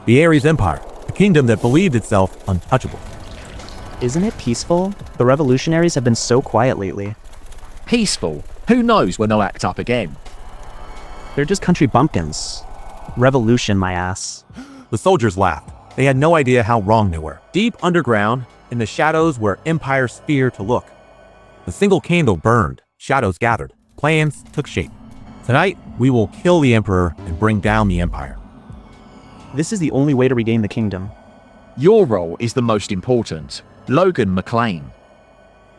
The Ares Empire, a kingdom that believed itself untouchable. Isn't it peaceful? The revolutionaries have been so quiet lately. Peaceful? Who knows when they'll act up again? They're just country bumpkins. Revolution, my ass. The soldiers laughed. They had no idea how wrong they were. Deep underground, in the shadows where empires fear to look. A single candle burned, shadows gathered, plans took shape. Tonight, we will kill the emperor and bring down the empire. This is the only way to regain the kingdom. Your role is the most important. Logan Macline.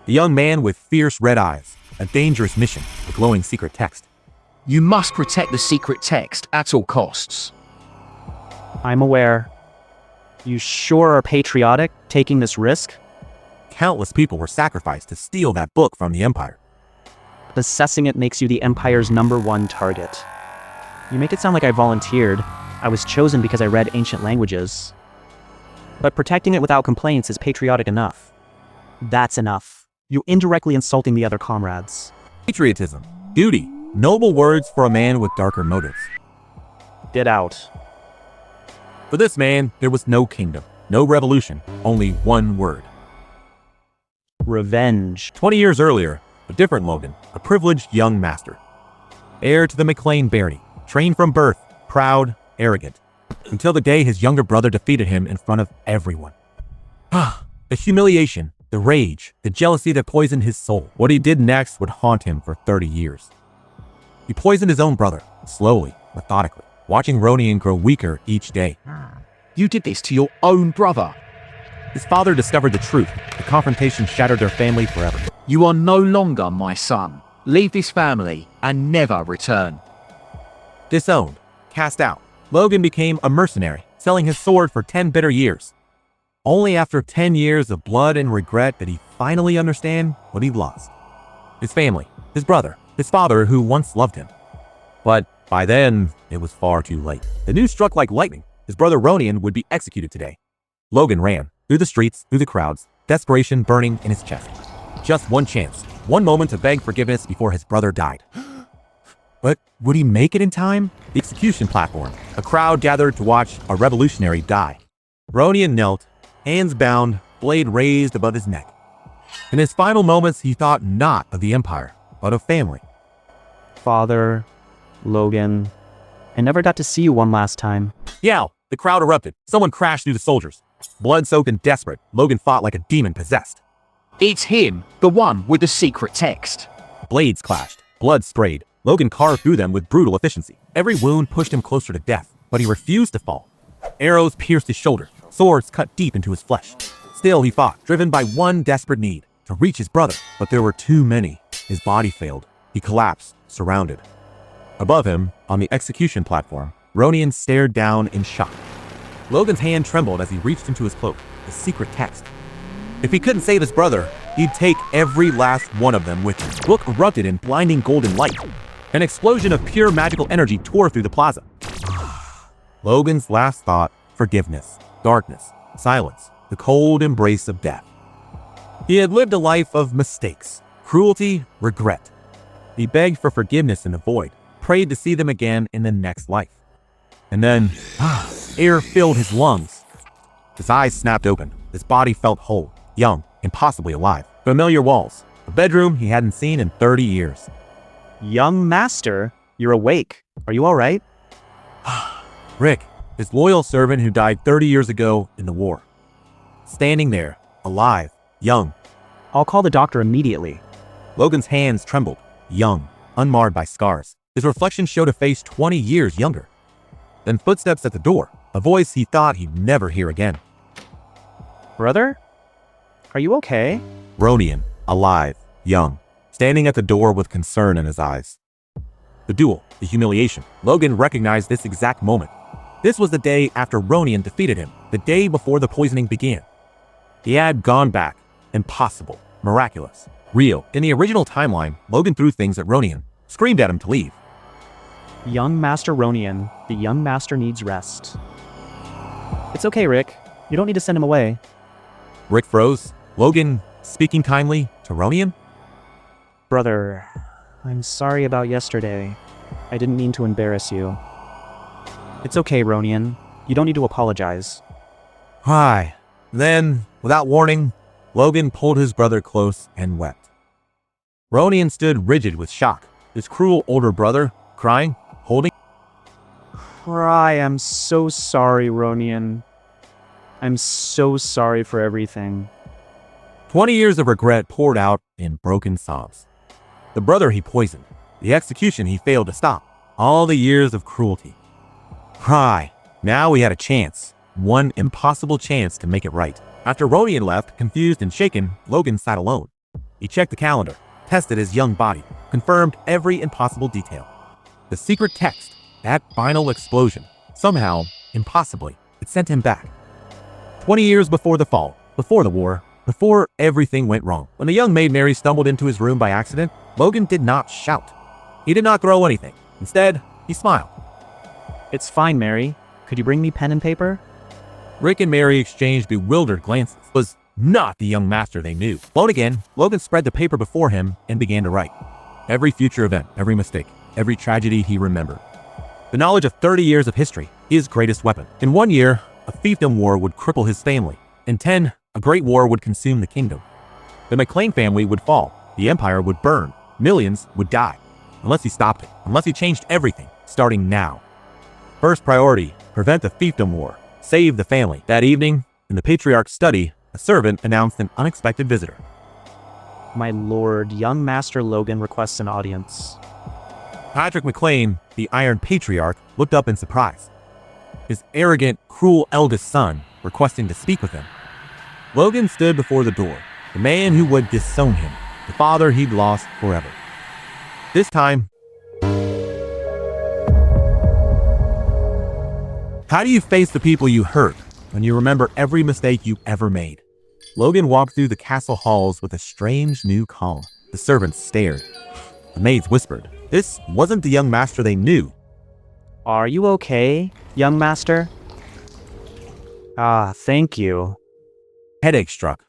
A young man with fierce red eyes, a dangerous mission, a glowing secret text. You must protect the secret text at all costs. I'm aware. You sure are patriotic, taking this risk? Countless people were sacrificed to steal that book from the empire. Possessing it makes you the Empire's #1 target. You make it sound like I volunteered. I was chosen because I read ancient languages. But protecting it without complaints is patriotic enough. That's enough. You're indirectly insulting the other comrades. Patriotism, duty, noble words for a man with darker motives. Get out. For this man, there was no kingdom, no revolution, only one word. Revenge. 20 years earlier, a different Logan, a privileged young master. Heir to the Macline barony, trained from birth, proud, arrogant, until the day his younger brother defeated him in front of everyone. The humiliation, the rage, the jealousy that poisoned his soul. What he did next would haunt him for 30 years. He poisoned his own brother, slowly, methodically, watching Ronian grow weaker each day. You did this to your own brother. His father discovered the truth. The confrontation shattered their family forever. You are no longer my son. Leave this family and never return. Disowned, cast out, Logan became a mercenary, selling his sword for 10 bitter years. Only after 10 years of blood and regret did he finally understand what he'd lost. His family, his brother, his father who once loved him. But by then, it was far too late. The news struck like lightning. His brother Ronian would be executed today. Logan ran, through the streets, through the crowds, desperation burning in his chest. Just one chance, one moment to beg forgiveness before his brother died. But would he make it in time? The execution platform. A crowd gathered to watch a revolutionary die. Ronian knelt, hands bound, blade raised above his neck. In his final moments, he thought not of the empire, but of family. Father, Logan, I never got to see you one last time. Yow! The crowd erupted. Someone crashed through the soldiers. Blood-soaked and desperate, Logan fought like a demon possessed. It's him, the one with the secret text. Blades clashed, blood sprayed. Logan carved through them with brutal efficiency. Every wound pushed him closer to death, but he refused to fall. Arrows pierced his shoulder, swords cut deep into his flesh. Still he fought, driven by one desperate need, to reach his brother. But there were too many. His body failed. He collapsed, surrounded. Above him, on the execution platform, Ronian stared down in shock. Logan's hand trembled as he reached into his cloak, the secret text. If he couldn't save his brother, he'd take every last one of them with him. The book erupted in blinding golden light. An explosion of pure magical energy tore through the plaza. Logan's last thought, forgiveness, darkness, silence, the cold embrace of death. He had lived a life of mistakes, cruelty, regret. He begged for forgiveness in the void, prayed to see them again in the next life. And then, air filled his lungs. His eyes snapped open. His body felt whole, young, and possibly alive. Familiar walls, a bedroom he hadn't seen in 30 years. Young master, you're awake. Are you all right? Rick, his loyal servant who died 30 years ago in the war. Standing there, alive, young. I'll call the doctor immediately. Logan's hands trembled, young, unmarred by scars. His reflection showed a face 20 years younger. Then footsteps at the door, a voice he thought he'd never hear again. Brother? Are you okay? Ronian, alive, young, standing at the door with concern in his eyes. The duel, the humiliation. Logan recognized this exact moment. This was the day after Ronian defeated him, the day before the poisoning began. He had gone back. Impossible, miraculous, real. In the original timeline, Logan threw things at Ronian, screamed at him to leave. Young Master Ronian, the young master needs rest. It's okay, Rick. You don't need to send him away. Rick froze, Logan speaking kindly to Ronian. Brother, I'm sorry about yesterday. I didn't mean to embarrass you. It's okay, Ronian. You don't need to apologize. Hi. Then, without warning, Logan pulled his brother close and wept. Ronian stood rigid with shock, his cruel older brother, crying, holding. I'm so sorry, Ronian. I'm so sorry for everything. 20 years of regret poured out in broken sobs. The brother he poisoned, the execution he failed to stop, all the years of cruelty. Now we had a chance, one impossible chance to make it right. After Ronian left, confused and shaken, Logan sat alone. He checked the calendar, tested his young body, confirmed every impossible detail. The secret text, that final explosion, somehow, impossibly, it sent him back. 20 years before the fall, before the war, before everything went wrong. When the young maid Mary stumbled into his room by accident, Logan did not shout. He did not throw anything. Instead, he smiled. It's fine, Mary. Could you bring me pen and paper? Rick and Mary exchanged bewildered glances. It was not the young master they knew. Alone again, Logan spread the paper before him and began to write. Every future event, every mistake, every tragedy he remembered. The knowledge of 30 years of history, his greatest weapon. In 1 year, a fiefdom war would cripple his family. In 10, a great war would consume the kingdom. The Macline family would fall. The empire would burn. Millions would die. Unless he stopped it. Unless he changed everything, starting now. First priority, prevent the fiefdom war. Save the family. That evening, in the patriarch's study, a servant announced an unexpected visitor. My lord, young Master Logan requests an audience. Patrick Macline, the Iron Patriarch, looked up in surprise. His arrogant, cruel eldest son requesting to speak with him. Logan stood before the door, the man who would disown him, the father he'd lost forever. This time, how do you face the people you hurt when you remember every mistake you ever made? Logan walked through the castle halls with a strange new calm. The servants stared. The maids whispered. This wasn't the young master they knew. Are you okay, young master? Thank you. Headache struck.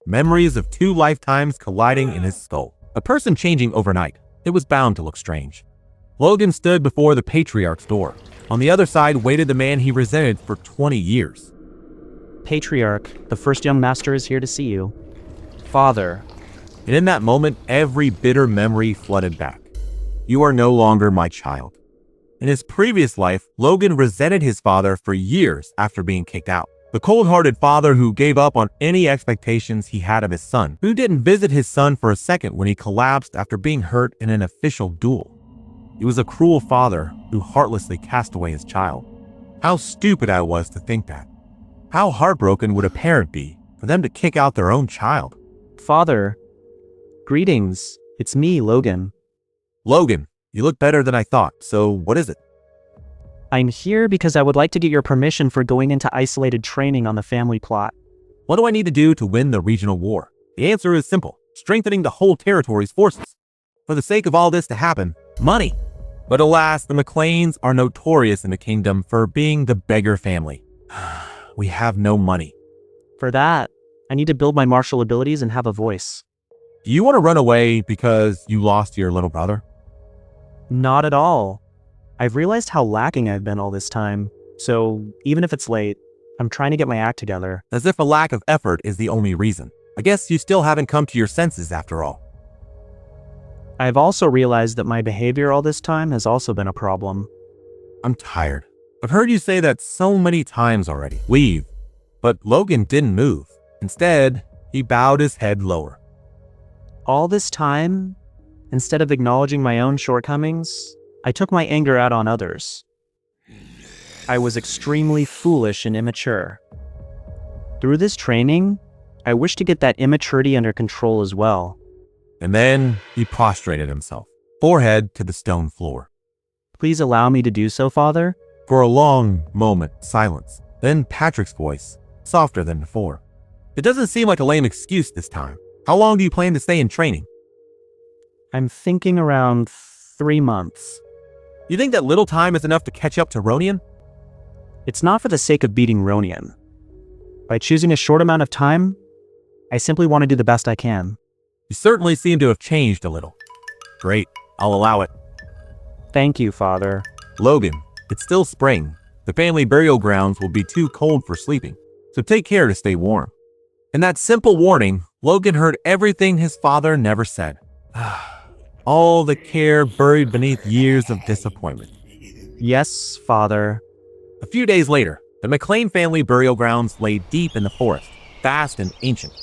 Memories of 2 lifetimes colliding in his skull. A person changing overnight. It was bound to look strange. Logan stood before the patriarch's door. On the other side waited the man he resented for 20 years. Patriarch, the first young master is here to see you. Father. And in that moment, every bitter memory flooded back. You are no longer my child. In his previous life, Logan resented his father for years after being kicked out. The cold-hearted father who gave up on any expectations he had of his son, who didn't visit his son for a second when he collapsed after being hurt in an official duel. He was a cruel father who heartlessly cast away his child. How stupid I was to think that. How heartbroken would a parent be for them to kick out their own child? Father. Greetings. It's me, Logan. Logan, you look better than I thought, so what is it? I'm here because I would like to get your permission for going into isolated training on the family plot. What do I need to do to win the regional war? The answer is simple. Strengthening the whole territory's forces. For the sake of all this to happen, money. But alas, the Maclines are notorious in the kingdom for being the beggar family. We have no money. For that, I need to build my martial abilities and have a voice. Do you want to run away because you lost your little brother? Not at all. I've realized how lacking I've been all this time, so even if it's late, I'm trying to get my act together. As if a lack of effort is the only reason. I guess you still haven't come to your senses after all. I've also realized that my behavior all this time has also been a problem. I'm tired. I've heard you say that so many times already. Leave. But Logan didn't move. Instead, he bowed his head lower. All this time, instead of acknowledging my own shortcomings, I took my anger out on others. I was extremely foolish and immature. Through this training, I wish to get that immaturity under control as well. And then he prostrated himself, forehead to the stone floor. Please allow me to do so, Father? For a long moment, silence. Then Patrick's voice, softer than before. It doesn't seem like a lame excuse this time. How long do you plan to stay in training? I'm thinking around 3 months. You think that little time is enough to catch up to Ronian? It's not for the sake of beating Ronian. By choosing a short amount of time, I simply want to do the best I can. You certainly seem to have changed a little. Great, I'll allow it. Thank you, Father. Logan, it's still spring. The family burial grounds will be too cold for sleeping, so take care to stay warm. In that simple warning, Logan heard everything his father never said. All the care buried beneath years of disappointment. Yes, father. A few days later, the Macline family burial grounds lay deep in the forest, vast and ancient.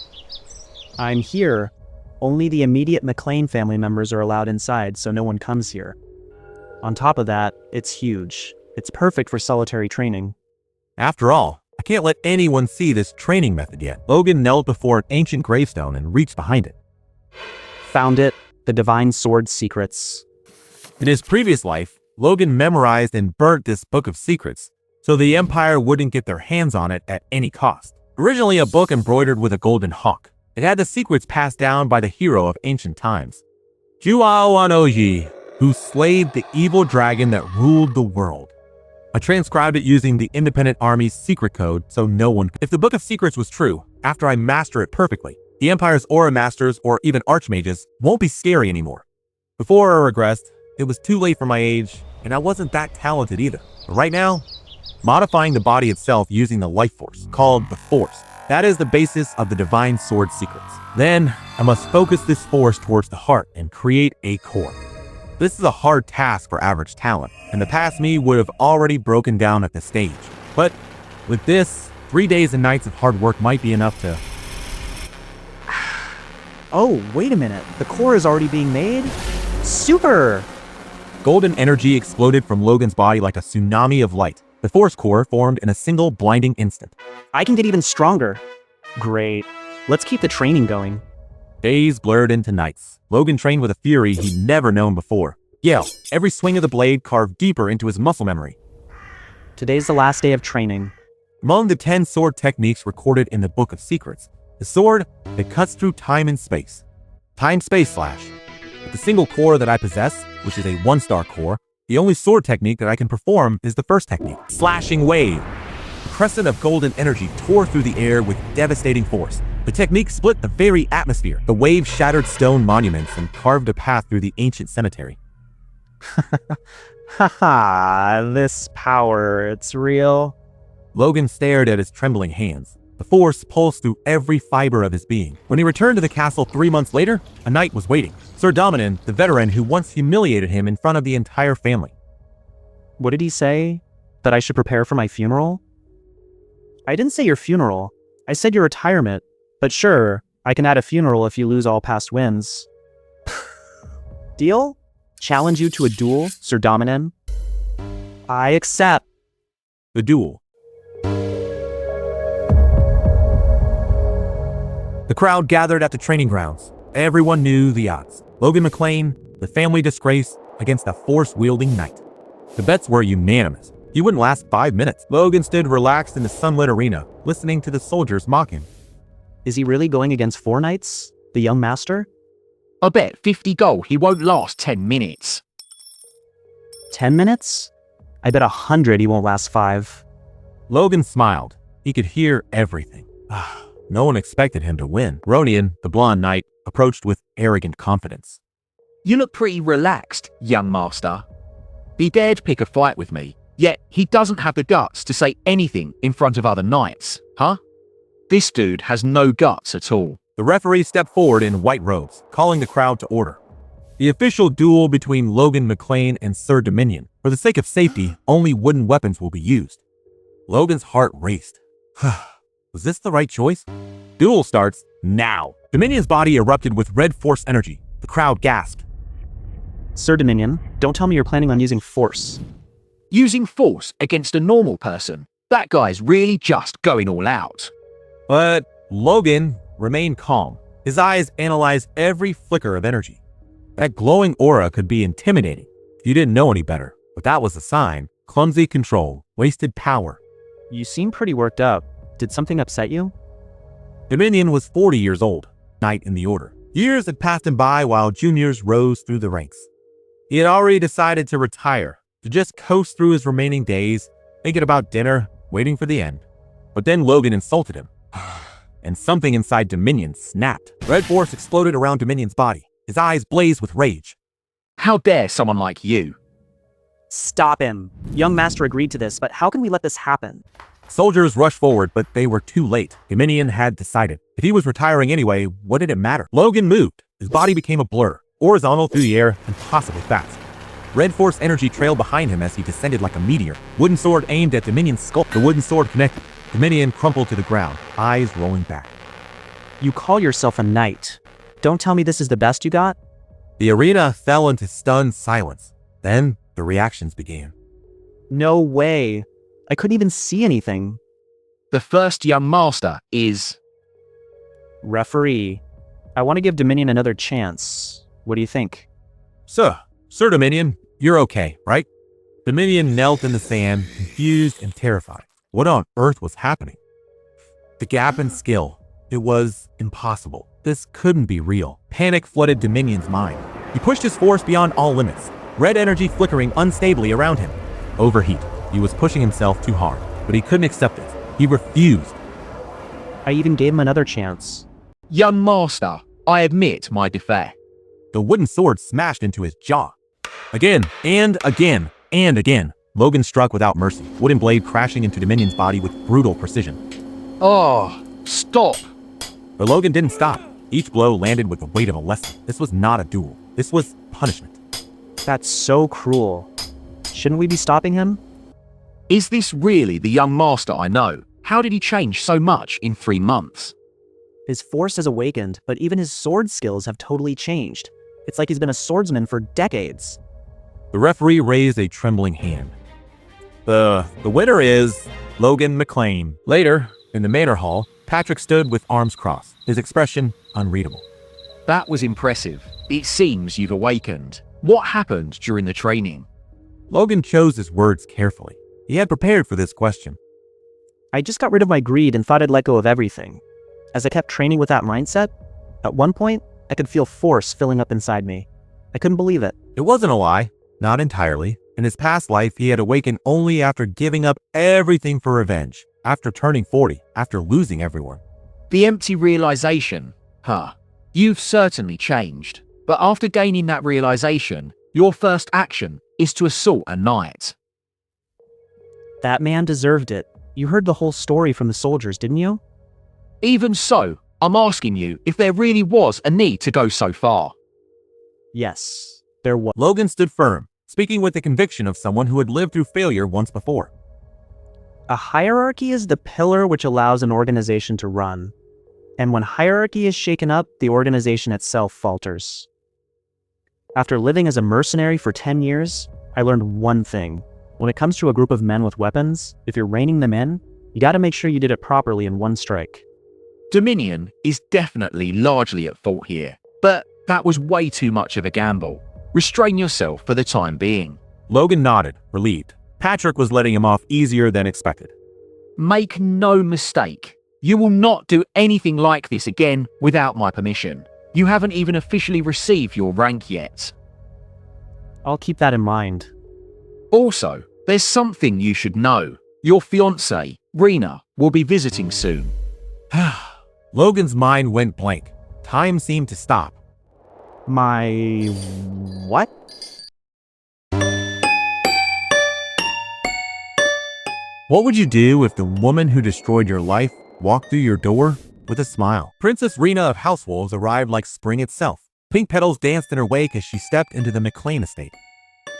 I'm here. Only the immediate Macline family members are allowed inside, so no one comes here. On top of that, it's huge. It's perfect for solitary training. After all, I can't let anyone see this training method yet. Logan knelt before an ancient gravestone and reached behind it. Found it, the Divine Sword Secrets. In his previous life, Logan memorized and burnt this book of secrets, so the Empire wouldn't get their hands on it at any cost. Originally a book embroidered with a golden hawk, it had the secrets passed down by the hero of ancient times, Juao Wanoji, who slayed the evil dragon that ruled the world. I transcribed it using the Independent Army's secret code so no one... If the Book of Secrets was true, after I master it perfectly, the Empire's Aura Masters or even Archmages won't be scary anymore. Before I regressed, it was too late for my age, and I wasn't that talented either. But right now, modifying the body itself using the life force, called the Force, that is the basis of the Divine Sword Secrets. Then, I must focus this force towards the heart and create a core. This is a hard task for average talent, and the past me would have already broken down at this stage. But with this, 3 days and nights of hard work might be enough to... Oh, wait a minute. The core is already being made? Super! Golden energy exploded from Logan's body like a tsunami of light. The force core formed in a single blinding instant. I can get even stronger. Great. Let's keep the training going. Days blurred into nights. Logan trained with a fury he'd never known before. Yell, every swing of the blade carved deeper into his muscle memory. Today's the last day of training. Among the 10 sword techniques recorded in the Book of Secrets, the sword that cuts through time and space. Time-space slash. With the single core that I possess, which is a 1-star core, the only sword technique that I can perform is the first technique, Slashing Wave. A crescent of golden energy tore through the air with devastating force. The technique split the very atmosphere. The wave shattered stone monuments and carved a path through the ancient cemetery. Haha, this power, it's real. Logan stared at his trembling hands. The force pulsed through every fiber of his being. When he returned to the castle 3 months later, a knight was waiting. Sir Dominan, the veteran who once humiliated him in front of the entire family. What did he say? That I should prepare for my funeral? I didn't say your funeral. I said your retirement. But sure, I can add a funeral if you lose all past wins. Deal? Challenge you to a duel, Sir Dominan? I accept. The duel. The crowd gathered at the training grounds. Everyone knew the odds. Logan Macline, the family disgrace, against a force-wielding knight. The bets were unanimous. He wouldn't last 5 minutes. Logan stood relaxed in the sunlit arena, listening to the soldiers mock him. Is he really going against 4 knights? The young master? I bet 50 gold he won't last 10 minutes. 10 minutes? I bet 100 he won't last 5. Logan smiled. He could hear everything. No one expected him to win. Ronian, the blonde knight, approached with arrogant confidence. You look pretty relaxed, young master. He dared pick a fight with me, yet he doesn't have the guts to say anything in front of other knights, huh? This dude has no guts at all. The referee stepped forward in white robes, calling the crowd to order. The official duel between Logan Macline and Sir Dominion. For the sake of safety, only wooden weapons will be used. Logan's heart raced. Was this the right choice? Duel starts now. Dominion's body erupted with red force energy. The crowd gasped. Sir Dominion, don't tell me you're planning on using force. Using force against a normal person? That guy's really just going all out. But Logan remained calm. His eyes analyzed every flicker of energy. That glowing aura could be intimidating if you didn't know any better. But that was a sign. Clumsy control, wasted power. You seem pretty worked up. Did something upset you? Dominion was 40 years old, knight in the order. Years had passed him by while juniors rose through the ranks. He had already decided to retire, to just coast through his remaining days, thinking about dinner, waiting for the end. But then Logan insulted him. And something inside Dominion snapped. Red force exploded around Dominion's body. His eyes blazed with rage. How dare someone like you? Stop him. Young Master agreed to this, but how can we let this happen? Soldiers rushed forward, but they were too late. Dominion had decided. If he was retiring anyway, what did it matter? Logan moved. His body became a blur, horizontal through the air, impossibly fast. Red Force energy trailed behind him as he descended like a meteor. Wooden sword aimed at Dominion's skull. The wooden sword connected. Dominion crumpled to the ground, eyes rolling back. You call yourself a knight. Don't tell me this is the best you got? The arena fell into stunned silence. Then the reactions began. No way. I couldn't even see anything. The first young master is... Referee. I want to give Dominion another chance. What do you think? Sir Dominion, you're okay, right? Dominion knelt in the sand, confused and terrified. What on earth was happening? The gap in skill. It was impossible. This couldn't be real. Panic flooded Dominion's mind. He pushed his force beyond all limits, red energy flickering unstably around him. Overheat. He was pushing himself too hard, but he couldn't accept it. He refused. I even gave him another chance. Young master, I admit my defect. The wooden sword smashed into his jaw. Again, and again, and again. Logan struck without mercy, wooden blade crashing into Dominion's body with brutal precision. Oh, stop. But Logan didn't stop. Each blow landed with the weight of a lesson. This was not a duel. This was punishment. That's so cruel. Shouldn't we be stopping him? Is this really the young master I know? How did he change so much in 3 months? His force has awakened, but even his sword skills have totally changed. It's like he's been a swordsman for decades. The referee raised a trembling hand. The winner is Logan Macline. Later, in the manor hall, Patrick stood with arms crossed, his expression unreadable. That was impressive. It seems you've awakened. What happened during the training? Logan chose his words carefully. He had prepared for this question. I just got rid of my greed and thought I'd let go of everything. As I kept training with that mindset, at one point, I could feel force filling up inside me. I couldn't believe it. It wasn't a lie, not entirely. In his past life, he had awakened only after giving up everything for revenge, after turning 40, after losing everyone. The empty realization. You've certainly changed. But after gaining that realization, your first action is to assault a knight. That man deserved it. You heard the whole story from the soldiers, didn't you? Even so, I'm asking you if there really was a need to go so far. Yes, there was. Logan stood firm, speaking with the conviction of someone who had lived through failure once before. A hierarchy is the pillar which allows an organization to run. And when hierarchy is shaken up, the organization itself falters. After living as a mercenary for 10 years, I learned one thing. When it comes to a group of men with weapons, if you're reining them in, you gotta make sure you did it properly in one strike. Dominion is definitely largely at fault here, but that was way too much of a gamble. Restrain yourself for the time being. Logan nodded, relieved. Patrick was letting him off easier than expected. Make no mistake. You will not do anything like this again without my permission. You haven't even officially received your rank yet. I'll keep that in mind. Also, there's something you should know. Your fiancée, Rena, will be visiting soon. Logan's mind went blank. Time seemed to stop. My... what? What would you do if the woman who destroyed your life walked through your door with a smile? Princess Rena of House Wolves arrived like spring itself. Pink petals danced in her wake as she stepped into the Macline estate.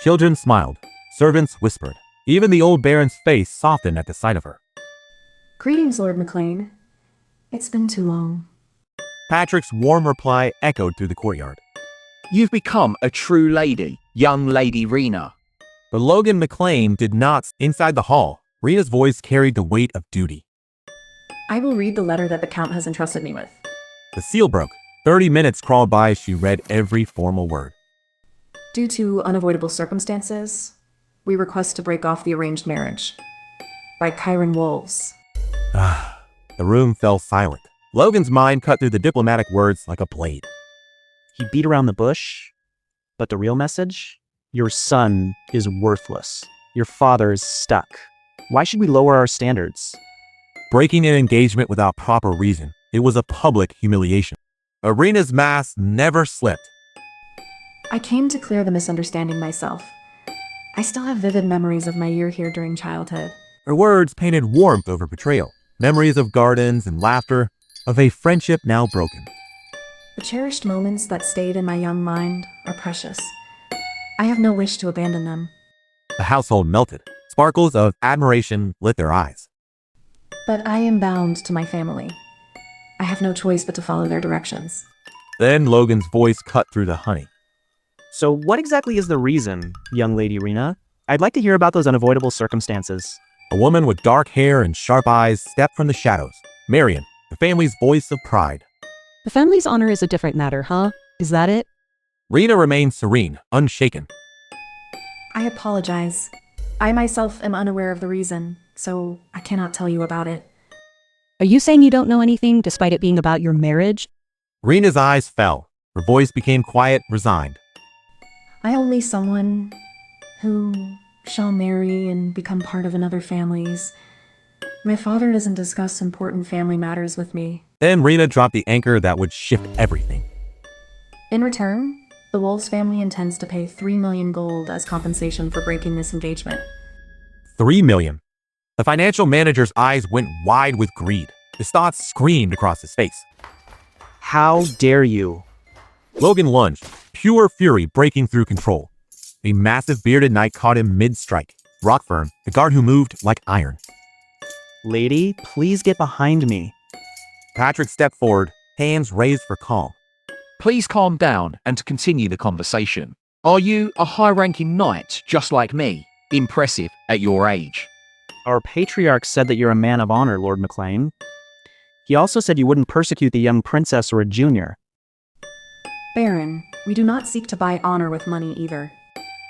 Children smiled. Servants whispered. Even the old baron's face softened at the sight of her. Greetings, Lord Macline. It's been too long. Patrick's warm reply echoed through the courtyard. You've become a true lady, young Lady Rena. But Logan Macline did not. Inside the hall, Rena's voice carried the weight of duty. I will read the letter that the Count has entrusted me with. The seal broke. 30 minutes crawled by as she read every formal word. Due to unavoidable circumstances, we request to break off the arranged marriage. By Chiron Wolves. The room fell silent. Logan's mind cut through the diplomatic words like a blade. He beat around the bush, but the real message? Your son is worthless. Your father is stuck. Why should we lower our standards? Breaking an engagement without proper reason. It was a public humiliation. Arena's mask never slipped. I came to clear the misunderstanding myself. I still have vivid memories of my year here during childhood. Her words painted warmth over betrayal, memories of gardens and laughter, of a friendship now broken. The cherished moments that stayed in my young mind are precious. I have no wish to abandon them. The household melted. Sparkles of admiration lit their eyes. But I am bound to my family. I have no choice but to follow their directions. Then Logan's voice cut through the honey. So what exactly is the reason, young lady Rena? I'd like to hear about those unavoidable circumstances. A woman with dark hair and sharp eyes stepped from the shadows. Marion, the family's voice of pride. The family's honor is a different matter, huh? Is that it? Rena remained serene, unshaken. I apologize. I myself am unaware of the reason, so I cannot tell you about it. Are you saying you don't know anything despite it being about your marriage? Rena's eyes fell. Her voice became quiet, resigned. I only someone who shall marry and become part of another family's. My father doesn't discuss important family matters with me. Then Rena dropped the anchor that would shift everything. In return, the Wolves family intends to pay 3 million gold as compensation for breaking this engagement. 3 million. The financial manager's eyes went wide with greed. His thoughts screamed across his face. How dare you? Logan lunged, pure fury breaking through control. A massive bearded knight caught him mid-strike. Rockfern, the guard who moved like iron. Lady, please get behind me. Patrick stepped forward, hands raised for calm. Please calm down and to continue the conversation. Are you a high-ranking knight just like me? Impressive at your age. Our patriarch said that you're a man of honor, Lord Macline. He also said you wouldn't persecute the young princess or a junior. Baron, we do not seek to buy honor with money either.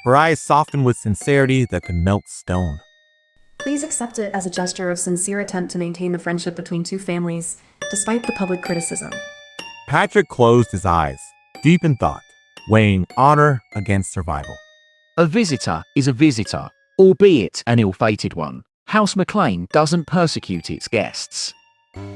Her eyes softened with sincerity that could melt stone. Please accept it as a gesture of sincere attempt to maintain the friendship between two families, despite the public criticism. Patrick closed his eyes, deep in thought, weighing honor against survival. A visitor is a visitor, albeit an ill-fated one. House Macline doesn't persecute its guests.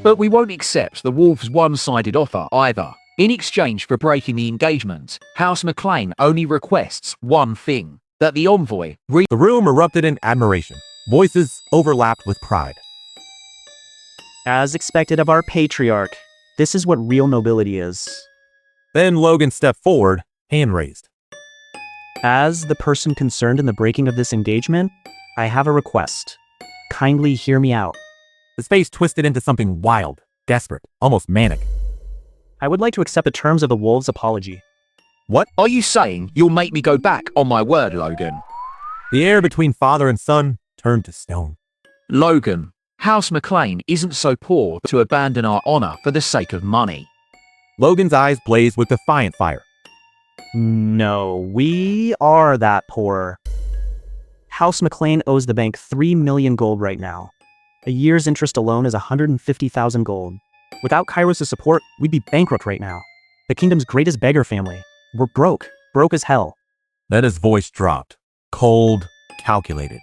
But we won't accept the Wolves' one-sided offer either. In exchange for breaking the engagement, House Macline only requests one thing, that the envoy The room erupted in admiration. Voices overlapped with pride. As expected of our patriarch, this is what real nobility is. Then Logan stepped forward, hand raised. As the person concerned in the breaking of this engagement, I have a request. Kindly hear me out. His face twisted into something wild, desperate, almost manic. I would like to accept the terms of the Wolves' apology. What? Are you saying you'll make me go back on my word, Logan? The air between father and son turned to stone. Logan, House Macline isn't so poor to abandon our honor for the sake of money. Logan's eyes blazed with defiant fire. No, we are that poor. House Macline owes the bank 3 million gold right now. A year's interest alone is 150,000 gold. Without Kairos' support, we'd be bankrupt right now. The kingdom's greatest beggar family. We're broke as hell. Then his voice dropped, cold, calculated.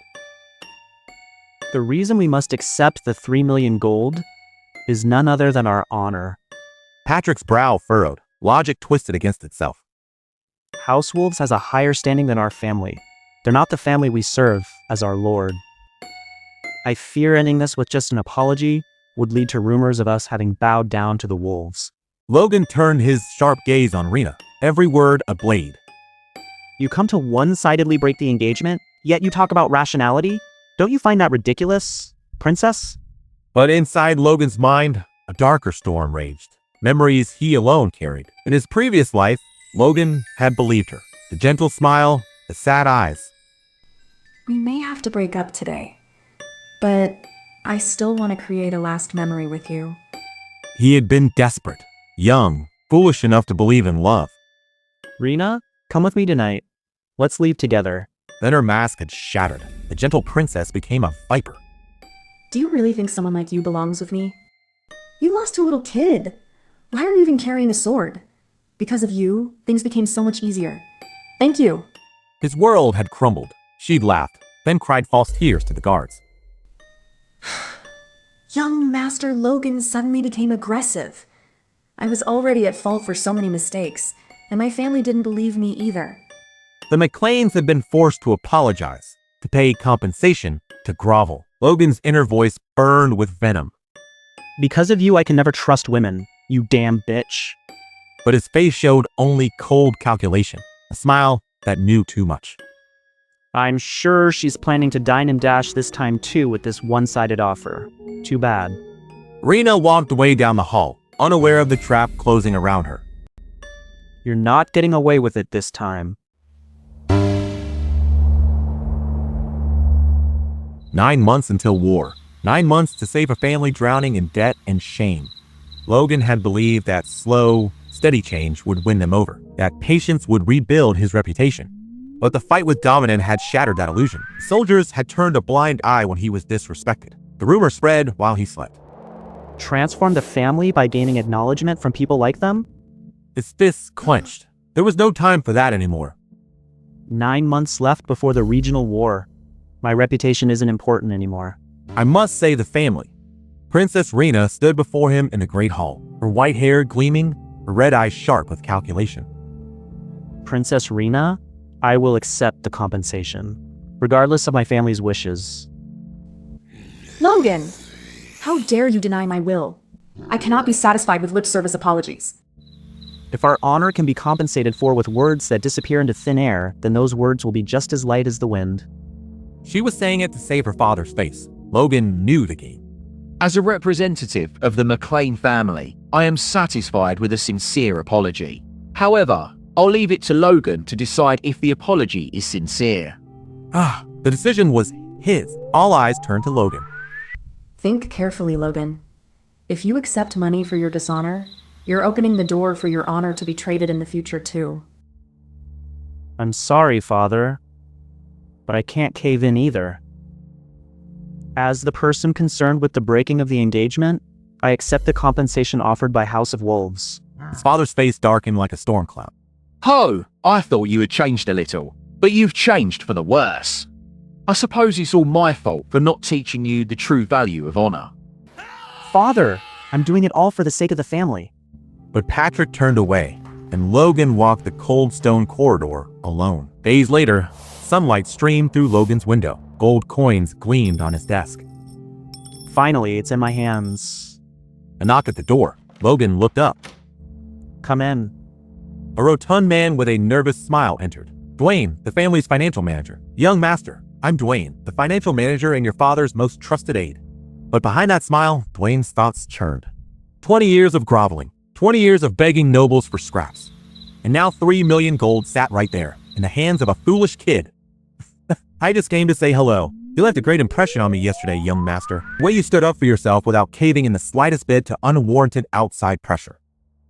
The reason we must accept the 3 million gold is none other than our honor. Patrick's brow furrowed, logic twisted against itself. House Wolves has a higher standing than our family. They're not the family we serve as our lord. I fear ending this with just an apology would lead to rumors of us having bowed down to the Wolves. Logan turned his sharp gaze on Rena, every word a blade. You come to one-sidedly break the engagement, yet you talk about rationality? Don't you find that ridiculous, princess? But inside Logan's mind, a darker storm raged. Memories he alone carried. In his previous life, Logan had believed her. The gentle smile, the sad eyes. We may have to break up today, but I still want to create a last memory with you. He had been desperate, young, foolish enough to believe in love. Rena, come with me tonight. Let's leave together. Then her mask had shattered. The gentle princess became a viper. Do you really think someone like you belongs with me? You lost to a little kid. Why are you even carrying a sword? Because of you, things became so much easier. Thank you. His world had crumbled. She'd laughed, then cried false tears to the guards. Young Master Logan suddenly became aggressive. I was already at fault for so many mistakes, and my family didn't believe me either. The Maclanes had been forced to apologize, to pay compensation, to grovel. Logan's inner voice burned with venom. Because of you, I can never trust women, you damn bitch. But his face showed only cold calculation, a smile that knew too much. I'm sure she's planning to dine and dash this time too with this one-sided offer. Too bad. Rena walked away down the hall, unaware of the trap closing around her. You're not getting away with it this time. 9 months until war. 9 months to save a family drowning in debt and shame. Logan had believed that slow, steady change would win them over, that patience would rebuild his reputation. But the fight with Dominant had shattered that illusion. Soldiers had turned a blind eye when he was disrespected. The rumor spread while he slept. Transform the family by gaining acknowledgement from people like them? His fists clenched. There was no time for that anymore. 9 months left before the regional war. My reputation isn't important anymore. I must say the family. Princess Rena stood before him in the great hall, her white hair gleaming, her red eyes sharp with calculation. Princess Rena, I will accept the compensation, regardless of my family's wishes. Logan! How dare you deny my will? I cannot be satisfied with lip service apologies. If our honor can be compensated for with words that disappear into thin air, then those words will be just as light as the wind. She was saying it to save her father's face. Logan knew the game. As a representative of the Macline family, I am satisfied with a sincere apology. However, I'll leave it to Logan to decide if the apology is sincere. The decision was his. All eyes turned to Logan. Think carefully, Logan. If you accept money for your dishonor, you're opening the door for your honor to be traded in the future too. I'm sorry, Father, but I can't cave in either. As the person concerned with the breaking of the engagement, I accept the compensation offered by House of Wolves. His father's face darkened like a storm cloud. Ho! I thought you had changed a little, but you've changed for the worse. I suppose it's all my fault for not teaching you the true value of honor. Father, I'm doing it all for the sake of the family. But Patrick turned away, and Logan walked the cold stone corridor alone. Days later, sunlight streamed through Logan's window. Gold coins gleamed on his desk. Finally, it's in my hands. A knock at the door. Logan looked up. Come in. A rotund man with a nervous smile entered. Dwayne, the family's financial manager. Young master, I'm Dwayne, the financial manager and your father's most trusted aide. But behind that smile, Dwayne's thoughts churned. 20 years of groveling. 20 years of begging nobles for scraps. And now 3 million gold sat right there, in the hands of a foolish kid. I just came to say hello. You left a great impression on me yesterday, young master. The way you stood up for yourself without caving in the slightest bit to unwarranted outside pressure.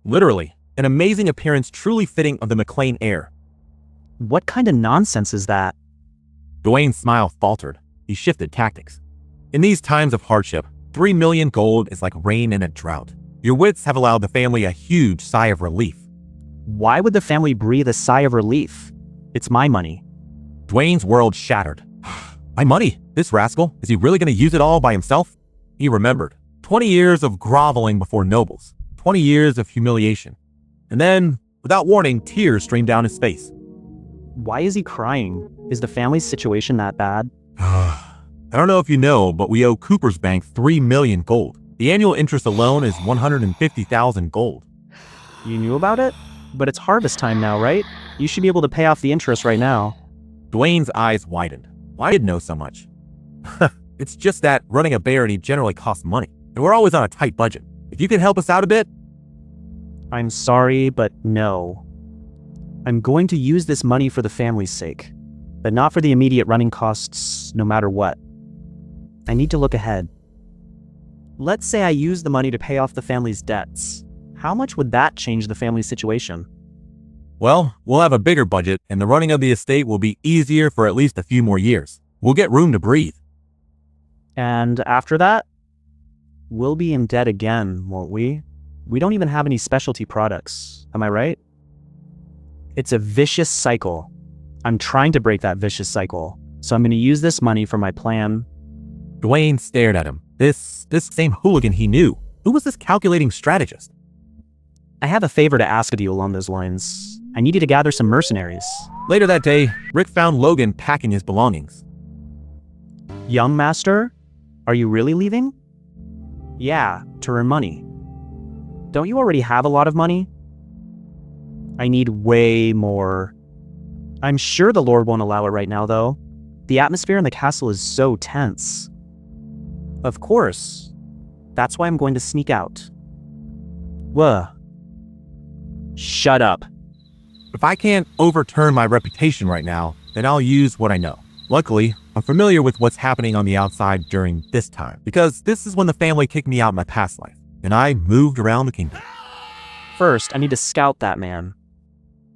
Literally, an amazing appearance truly fitting of the Macline heir. What kind of nonsense is that? Dwayne's smile faltered. He shifted tactics. In these times of hardship, 3 million gold is like rain in a drought. Your wits have allowed the family a huge sigh of relief. Why would the family breathe a sigh of relief? It's my money. Dwayne's world shattered. My money? This rascal? Is he really going to use it all by himself? He remembered. 20 years of groveling before nobles. 20 years of humiliation. And then, without warning, tears streamed down his face. Why is he crying? Is the family's situation that bad? I don't know if you know, but we owe Cooper's Bank 3 million gold. The annual interest alone is 150,000 gold. You knew about it? But it's harvest time now, right? You should be able to pay off the interest right now. Dwayne's eyes widened. Why did know so much? It's just that running a barony generally costs money, and we're always on a tight budget. If you could help us out a bit. I'm sorry, but no. I'm going to use this money for the family's sake, but not for the immediate running costs, no matter what. I need to look ahead. Let's say I use the money to pay off the family's debts. How much would that change the family's situation? Well, we'll have a bigger budget, and the running of the estate will be easier for at least a few more years. We'll get room to breathe. And after that, we'll be in debt again, won't we? We don't even have any specialty products, am I right? It's a vicious cycle. I'm trying to break that vicious cycle, so I'm going to use this money for my plan. Dwayne stared at him. This same hooligan he knew. Who was this calculating strategist? I have a favor to ask of you along those lines. I need you to gather some mercenaries. Later that day, Rick found Logan packing his belongings. Young master? Are you really leaving? Yeah, to earn money. Don't you already have a lot of money? I need way more. I'm sure the Lord won't allow it right now, though. The atmosphere in the castle is so tense. Of course. That's why I'm going to sneak out. Whoa. Shut up. If I can't overturn my reputation right now, then I'll use what I know. Luckily, I'm familiar with what's happening on the outside during this time, because this is when the family kicked me out in my past life, and I moved around the kingdom. First, I need to scout that man.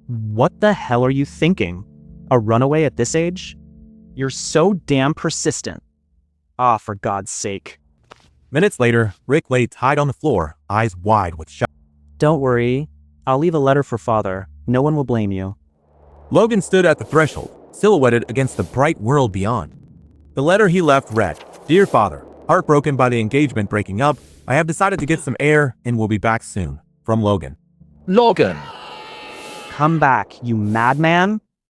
What the hell are you thinking? A runaway at this age? You're so damn persistent. Ah, for God's sake. Minutes later, Rick lay tied on the floor, eyes wide with shock. Don't worry. I'll leave a letter for father. No one will blame you. Logan stood at the threshold, silhouetted against the bright world beyond. The letter he left read, "Dear Father, heartbroken by the engagement breaking up, I have decided to get some air and will be back soon. From Logan." Logan! Come back, you madman.